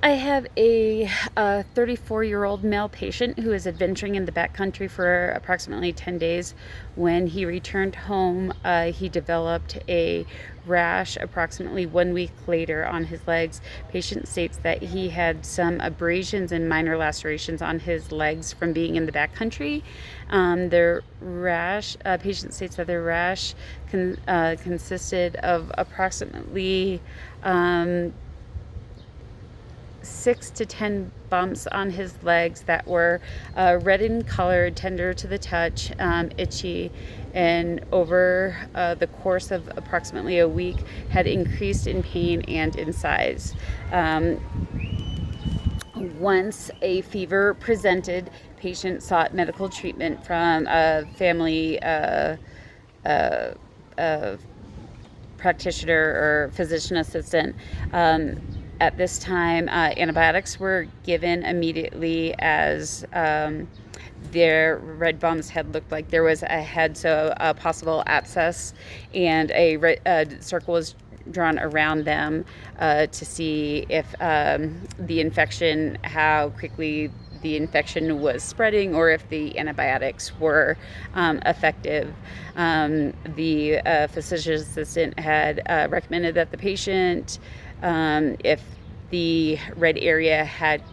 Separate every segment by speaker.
Speaker 1: I have a 34-year-old male patient who is adventuring in the backcountry for approximately 10 days. When he returned home, he developed a rash approximately 1 week later on his legs. Patient states that he had some abrasions and minor lacerations on his legs from being in the backcountry. Patient states that the rash consisted of approximately 6 to 10 bumps on his legs that were red in color, tender to the touch, itchy, and over the course of approximately a week had increased in pain and in size. Once a fever presented, patient sought medical treatment from a family practitioner or physician assistant. At this time, antibiotics were given immediately as their red bumps had looked like there was a possible abscess, and a circle was drawn around them to see if how quickly the infection was spreading, or if the antibiotics were effective. The physician assistant had recommended that the patient, if the red area had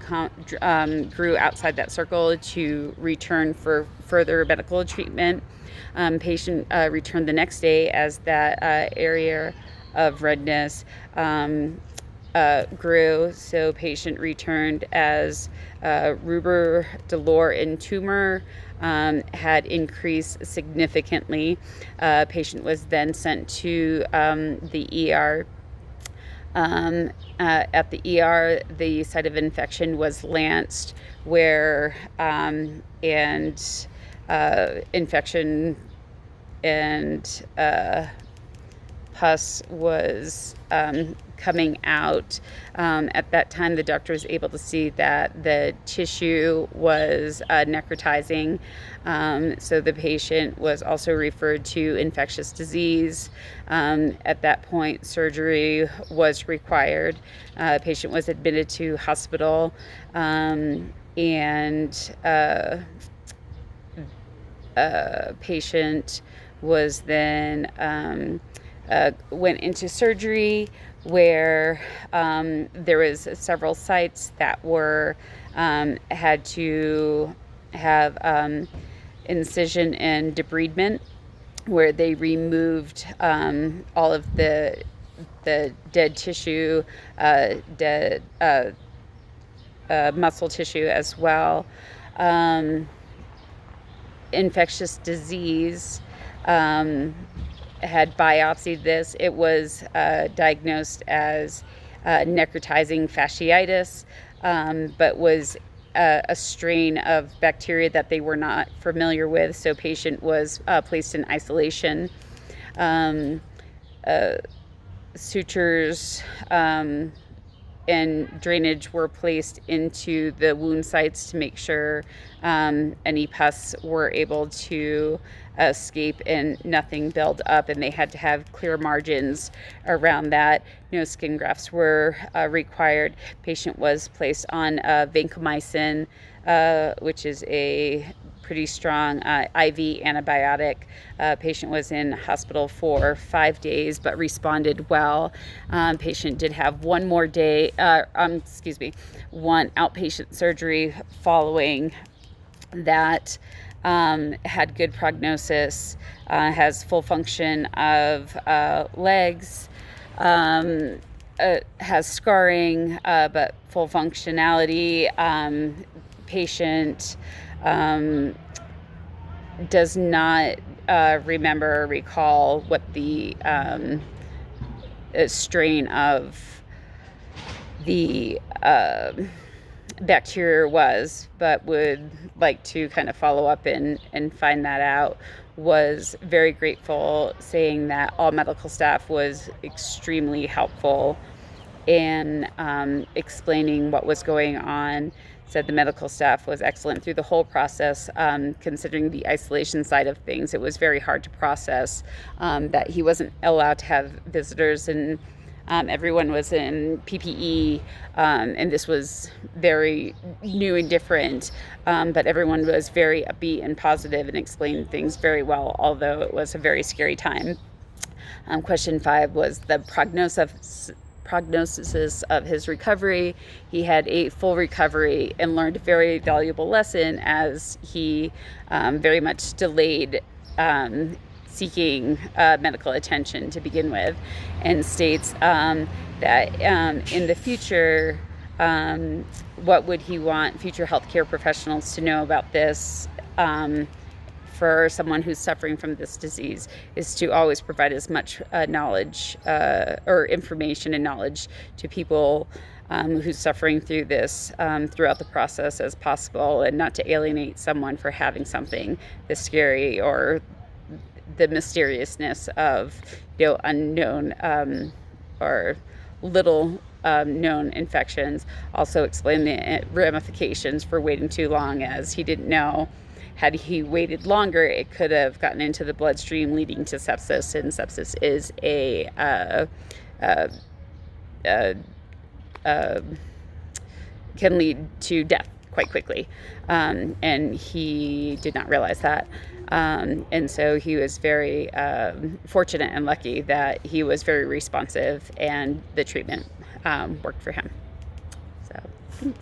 Speaker 1: grew outside that circle, to return for further medical treatment. Patient returned the next day as that area of redness grew. So patient returned as rubor, dolor, and tumor had increased significantly. Patient was then sent to the ER. At the ER, the site of infection was lanced, where infection and pus was coming out. At that time, the doctor was able to see that the tissue was necrotizing. So the patient was also referred to infectious disease. At that point, surgery was required. Patient was admitted to hospital, and patient was then went into surgery, where there was several sites that were had to have incision and debridement, where they removed all of the dead tissue, dead muscle tissue as well. Infectious disease, had biopsied this. It was diagnosed as necrotizing fasciitis, but was a strain of bacteria that they were not familiar with. So patient was placed in isolation. Sutures and drainage were placed into the wound sites to make sure any pus were able to escape and nothing build up, and they had to have clear margins around that. No skin grafts were required. Patient was placed on vancomycin, which is a pretty strong IV antibiotic. Patient was in hospital for 5 days, but responded well. Patient did have one outpatient surgery following that. Had good prognosis, has full function of legs, has scarring, but full functionality. Patient does not remember or recall what the strain of the bacteria was, but would like to kind of follow up and find that out. Was very grateful, saying that all medical staff was extremely helpful in explaining what was going on. Said the medical staff was excellent through the whole process. Considering the isolation side of things, it was very hard to process that he wasn't allowed to have visitors, and Everyone was in PPE, and this was very new and different, but everyone was very upbeat and positive and explained things very well, although it was a very scary time. Question 5 was the prognosis of his recovery. He had a full recovery and learned a very valuable lesson as he very much delayed seeking medical attention to begin with, and states that in the future, what would he want future healthcare professionals to know about this? For someone who's suffering from this disease, is to always provide as much knowledge or information and knowledge to people who's suffering through this throughout the process as possible, and not to alienate someone for having something this scary or the mysteriousness of unknown or little known infections. Also explain the ramifications for waiting too long, as he didn't know, had he waited longer, it could have gotten into the bloodstream, leading to sepsis, and sepsis is can lead to death quite quickly, and he did not realize that. And so he was very fortunate and lucky that he was very responsive, and the treatment worked for him. So, thanks.